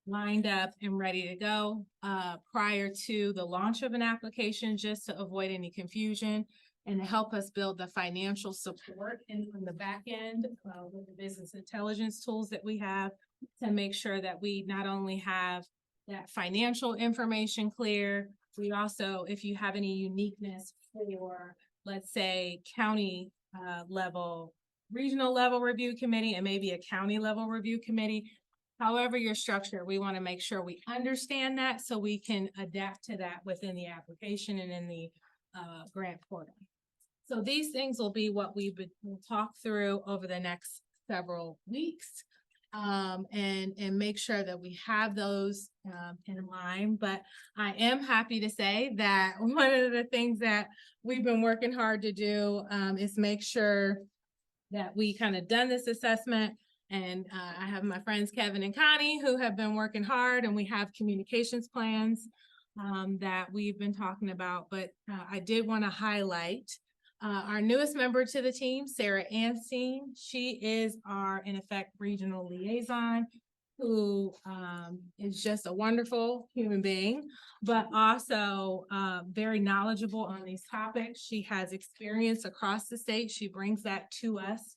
[SPEAKER 9] lined up and ready to go prior to the launch of an application, just to avoid any confusion and to help us build the financial support in the back end with the business intelligence tools that we have to make sure that we not only have that financial information clear, we also, if you have any uniqueness for, let's say, county level, regional level review committee, and maybe a county level review committee, however you're structured, we want to make sure we understand that so we can adapt to that within the application and in the grant portal. So these things will be what we'll talk through over the next several weeks. And make sure that we have those in line. But I am happy to say that one of the things that we've been working hard to do is make sure that we kind of done this assessment. And I have my friends Kevin and Connie who have been working hard, and we have communications plans that we've been talking about. But I did want to highlight our newest member to the team, Sarah Anstine. She is our, in effect, regional liaison, who is just a wonderful human being, but also very knowledgeable on these topics. She has experience across the state. She brings that to us,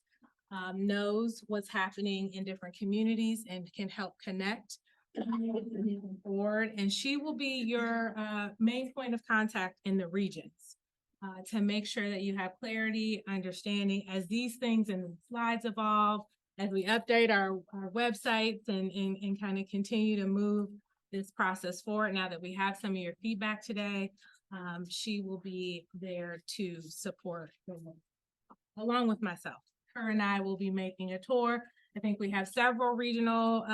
[SPEAKER 9] knows what's happening in different communities and can help connect board. And she will be your main point of contact in the regions. To make sure that you have clarity, understanding as these things and slides evolve, as we update our websites and kind of continue to move this process forward. Now that we have some of your feedback today, she will be there to support along with myself. Her and I will be making a tour. I think we have several regional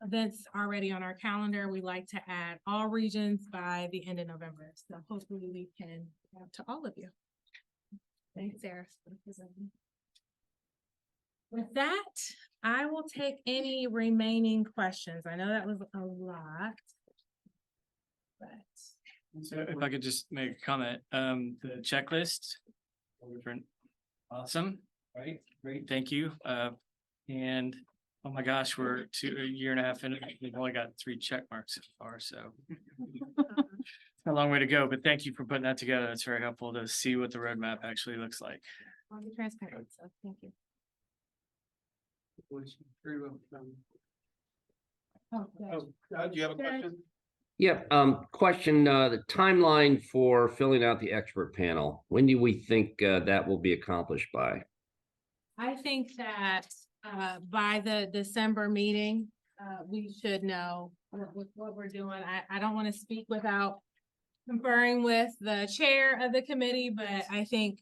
[SPEAKER 9] events already on our calendar. We like to add all regions by the end of November. So hopefully we can get to all of you. Thanks, Sarah. With that, I will take any remaining questions. I know that was a lot. But
[SPEAKER 5] So if I could just make a comment, the checklist, different, awesome, right? Great, thank you. And oh my gosh, we're a year and a half in, we've only got 3 check marks so far, so. It's a long way to go, but thank you for putting that together. It's very helpful to see what the roadmap actually looks like.
[SPEAKER 9] I'll be transparent, so thank you.
[SPEAKER 1] Very well.
[SPEAKER 9] Oh, good.
[SPEAKER 1] Do you have a question?
[SPEAKER 8] Yep, question, the timeline for filling out the expert panel. When do we think that will be accomplished by?
[SPEAKER 9] I think that by the December meeting, we should know what we're doing. I don't want to speak without conferring with the chair of the committee, but I think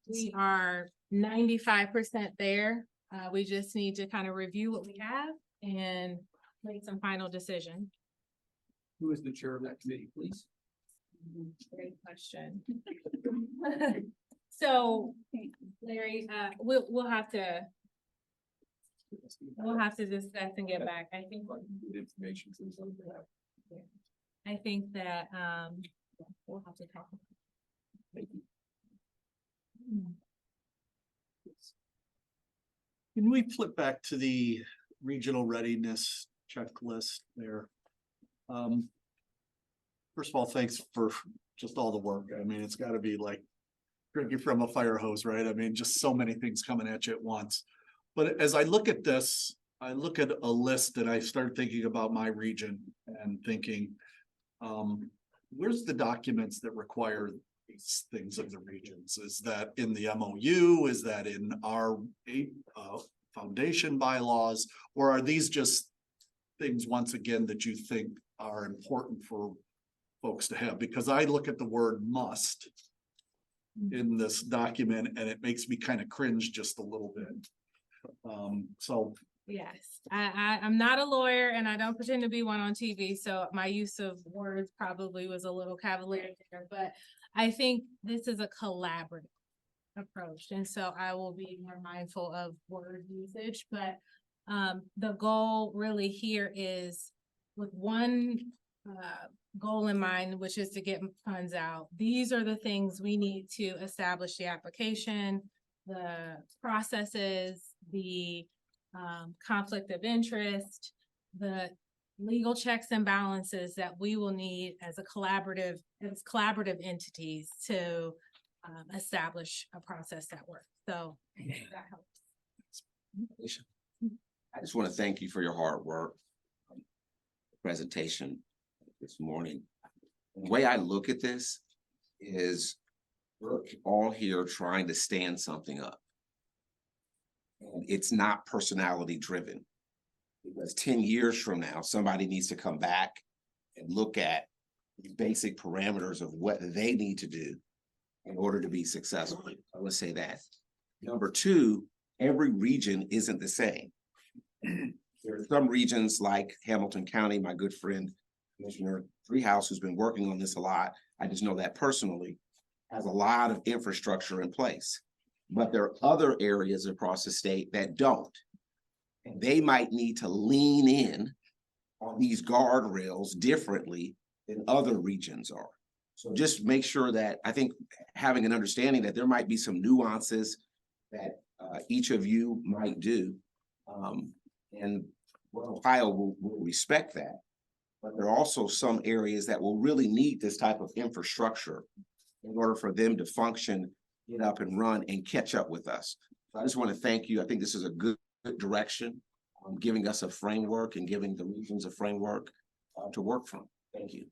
[SPEAKER 9] we are 95% there. We just need to kind of review what we have and make some final decision.
[SPEAKER 13] Who is the chair of that committee, please?
[SPEAKER 9] Great question. So, Larry, we'll have to discuss and get back. I think
[SPEAKER 13] Information.
[SPEAKER 9] I think that we'll have to talk.
[SPEAKER 13] Thank you.
[SPEAKER 11] Can we flip back to the regional readiness checklist there? First of all, thanks for just all the work. I mean, it's gotta be like drinking from a fire hose, right? I mean, just so many things coming at you at once. But as I look at this, I look at a list and I start thinking about my region and thinking, where's the documents that require these things of the regions? Is that in the MOU? Is that in our foundation bylaws? Or are these just things, once again, that you think are important for folks to have, because I look at the word must in this document and it makes me kind of cringe just a little bit. So
[SPEAKER 9] Yes, I'm not a lawyer and I don't pretend to be one on TV, so my use of words probably was a little cavalier there, but I think this is a collaborative approach, and so I will be more mindful of word usage, but the goal really here is with one goal in mind, which is to get funds out. These are the things we need to establish the application, the processes, the conflict of interest, the legal checks and balances that we will need as collaborative entities to establish a process that works. So that helps.
[SPEAKER 12] I just want to thank you for your hard work. Presentation this morning. The way I look at this is we're all here trying to stand something up. And it's not personality driven. Because 10 years from now, somebody needs to come back and look at the basic parameters of what they need to do in order to be successful. I would say that. Number two, every region isn't the same. There are some regions like Hamilton County, my good friend, Commissioner Treehouse, who's been working on this a lot. I just know that personally, has a lot of infrastructure in place. But there are other areas across the state that don't. And they might need to lean in on these guardrails differently than other regions are. So just make sure that, I think, having an understanding that there might be some nuances that each of you might do. And Ohio will respect that. But there are also some areas that will really need this type of infrastructure in order for them to function, get up and run and catch up with us. So I just want to thank you. I think this is a good direction, giving us a framework and giving the regions a framework to work from. Thank you.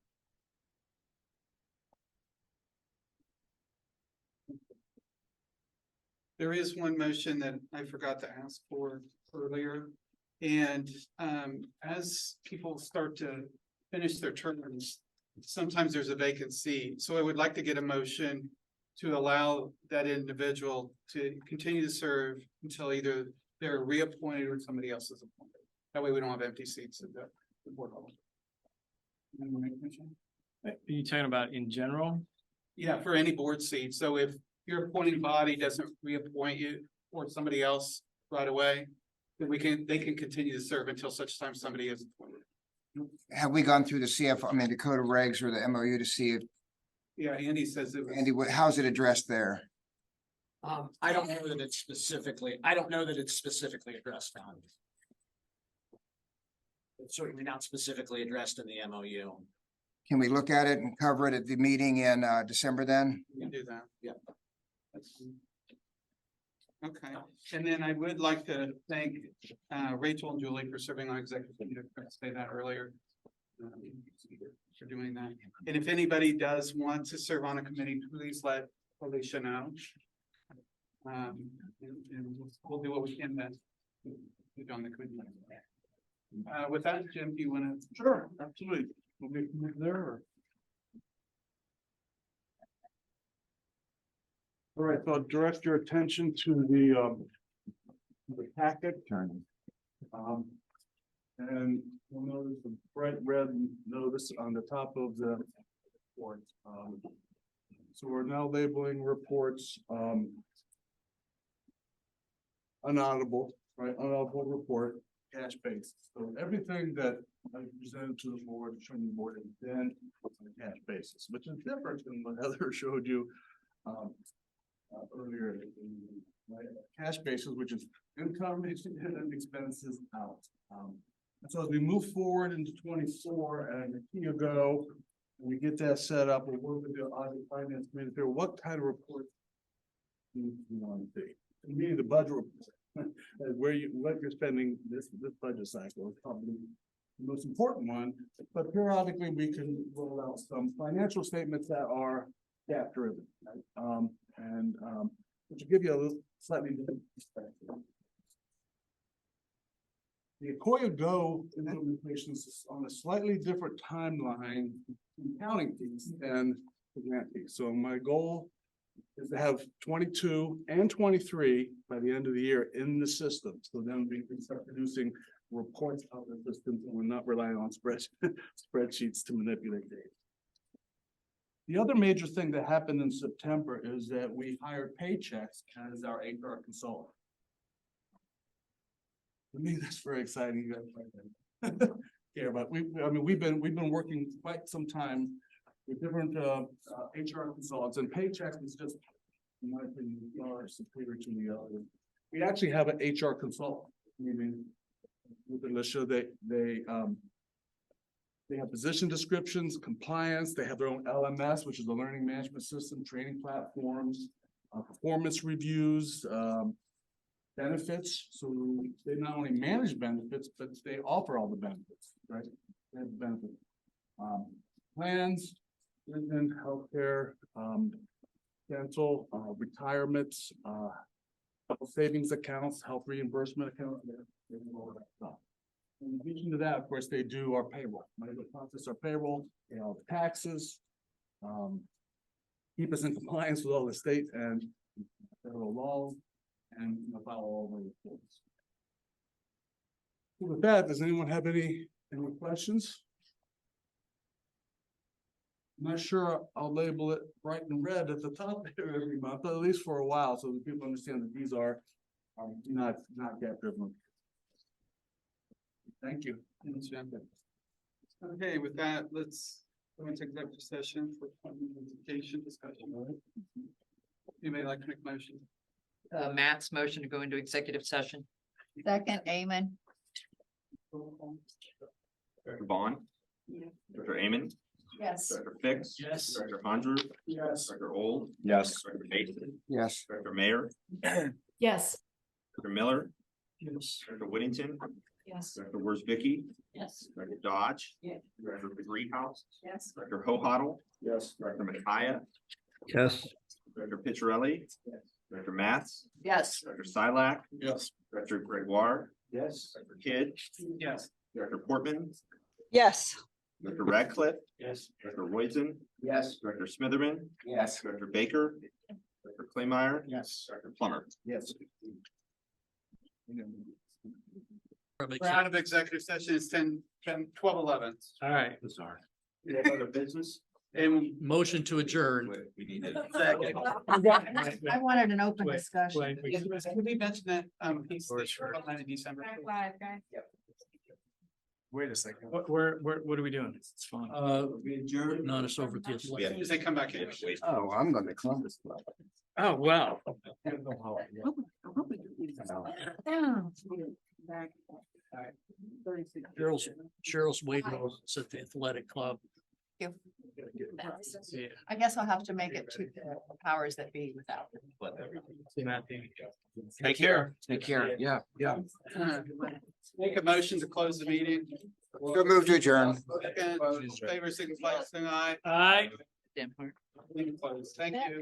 [SPEAKER 1] There is one motion that I forgot to ask for earlier. And as people start to finish their terms, sometimes there's a vacant seat. So I would like to get a motion to allow that individual to continue to serve until either they're reappointed or somebody else is appointed. That way we don't have empty seats at the board level.
[SPEAKER 5] Are you talking about in general?
[SPEAKER 1] Yeah, for any board seat. So if your appointing body doesn't reappoint you or somebody else right away, then they can continue to serve until such time somebody is appointed.
[SPEAKER 6] Have we gone through the the code of regs or the MOU to see if,
[SPEAKER 1] Yeah, Andy says it was.
[SPEAKER 6] Andy, how's it addressed there?
[SPEAKER 14] I don't know that it's specifically addressed on. It's certainly not specifically addressed in the MOU.
[SPEAKER 6] Can we look at it and cover it at the meeting in December then?
[SPEAKER 1] We can do that.
[SPEAKER 14] Yeah.
[SPEAKER 1] Okay, and then I would like to thank Rachel and Julie for serving on executive committee. I forgot to say that earlier. For doing that. And if anybody does want to serve on a committee, please let Alicia know. And we'll do what we can then. Put on the committee. With that, Jim, do you want to?
[SPEAKER 10] Sure, absolutely. We'll be there. Or... All right, so I'll direct your attention to the packet. And you'll notice the bright red notice on the top of the report. So we're now labeling reports unaudible, right? Unaudible report, cash basis. So everything that I presented to the board, showing the board is then on a cash basis, which is different than what Heather showed you earlier. Right? Cash basis, which is income and expenses out. And so as we move forward into 24 and a year ago, we get that set up, we'll work with the audit finance committee, what kind of report do you want to see? To me, the budget report, what you're spending this budget cycle is probably the most important one, but periodically we can roll out some financial statements that are gap driven, right? Which will give you a little slightly different perspective.
[SPEAKER 15] The Akoya Go implementation is on a slightly different timeline, in counting fees and the grant fees. So my goal is to have 22 and 23 by the end of the year in the system. So then we can start producing reports out of the system, and we're not relying on spreadsheets to manipulate data. The other major thing that happened in September is that we hired Paychex as our HR consultant. To me, that's very exciting. You guys might not care, but we've been working quite some time with different HR consultants, and Paychex is just, in my opinion, far superior to the other. We actually have an HR consultant, meaning with Alicia, they have position descriptions, compliance, they have their own LMS, which is the learning management system, training platforms, performance reviews, benefits. So they not only manage benefits, but they offer all the benefits, right? They have benefit plans, and healthcare, dental, retirements, savings accounts, health reimbursement accounts. They do all that stuff. In addition to that, of course, they do our payroll. They process our payroll, pay all the taxes, keep us in compliance with all the state and federal laws, and follow all the reports. With that, does anyone have any questions? I'm not sure I'll label it bright and red at the top there every month, but at least for a while, so that people understand that these are not gap driven. Thank you.
[SPEAKER 1] Okay, with that, let's go into executive session for education discussion. You may like to make a motion.
[SPEAKER 16] Matt's motion to go into executive session.
[SPEAKER 7] Second, Amen.
[SPEAKER 17] Director Vaughn.
[SPEAKER 7] Yes.
[SPEAKER 17] Director Amen.
[SPEAKER 7] Yes.
[SPEAKER 17] Director Fix.
[SPEAKER 5] Yes.
[SPEAKER 17] Director Honor.
[SPEAKER 15] Yes.
[SPEAKER 17] Director Old.
[SPEAKER 15] Yes.
[SPEAKER 17] Director Mason.
[SPEAKER 6] Yes.
[SPEAKER 17] Director Mayor.
[SPEAKER 4] Yes.
[SPEAKER 17] Director Miller.
[SPEAKER 5] Yes.
[SPEAKER 17] Director Whittington.
[SPEAKER 4] Yes.
[SPEAKER 17] Director Worsbicky.
[SPEAKER 4] Yes.
[SPEAKER 17] Director Dodge.
[SPEAKER 4] Yeah.
[SPEAKER 17] Director Greenhouse.
[SPEAKER 7] Yes.
[SPEAKER 17] Director Hohottle.
[SPEAKER 15] Yes.
[SPEAKER 17] Director Micaiah.
[SPEAKER 8] Yes.
[SPEAKER 17] Director Picciarelli. Director Matz.
[SPEAKER 16] Yes.
[SPEAKER 17] Director Silac.
[SPEAKER 15] Yes.
[SPEAKER 17] Director Gregoire.
[SPEAKER 2] Yes.
[SPEAKER 17] Director Kidd.
[SPEAKER 1] Yes.
[SPEAKER 17] Director Portman.
[SPEAKER 4] Yes.
[SPEAKER 17] Director Radcliffe.
[SPEAKER 5] Yes.
[SPEAKER 17] Director Royson.
[SPEAKER 2] Yes.
[SPEAKER 17] Director Smitherman.
[SPEAKER 2] Yes.
[SPEAKER 17] Director Baker. Director Claymire.
[SPEAKER 15] Yes.
[SPEAKER 17] Director Plummer.
[SPEAKER 2] Yes.
[SPEAKER 1] We're out of executive session. It's 12:11.
[SPEAKER 5] All right.
[SPEAKER 17] Sorry. Any other business?
[SPEAKER 1] And
[SPEAKER 14] Motion to adjourn.
[SPEAKER 17] We need it.
[SPEAKER 7] I wanted an open discussion.
[SPEAKER 1] can we mention that, piece in December?
[SPEAKER 10] Wait a second.
[SPEAKER 5] What are we doing? It's fun.
[SPEAKER 17] We adjourn.
[SPEAKER 14] Not us over to
[SPEAKER 1] As soon as they come back in.
[SPEAKER 6] Oh, I'm going to Columbus Club.
[SPEAKER 5] Oh, wow.
[SPEAKER 14] Cheryl's waiting on us at the athletic club.
[SPEAKER 5] Yeah.
[SPEAKER 7] I guess I'll have to make it to the powers that be without.
[SPEAKER 5] Take care.
[SPEAKER 14] Take care. Yeah, yeah.
[SPEAKER 1] Make a motion to close the meeting.
[SPEAKER 6] So move to adjourn.
[SPEAKER 1] Second, favor signify by saying aye.
[SPEAKER 5] Aye.
[SPEAKER 1] Meeting closed. Thank you.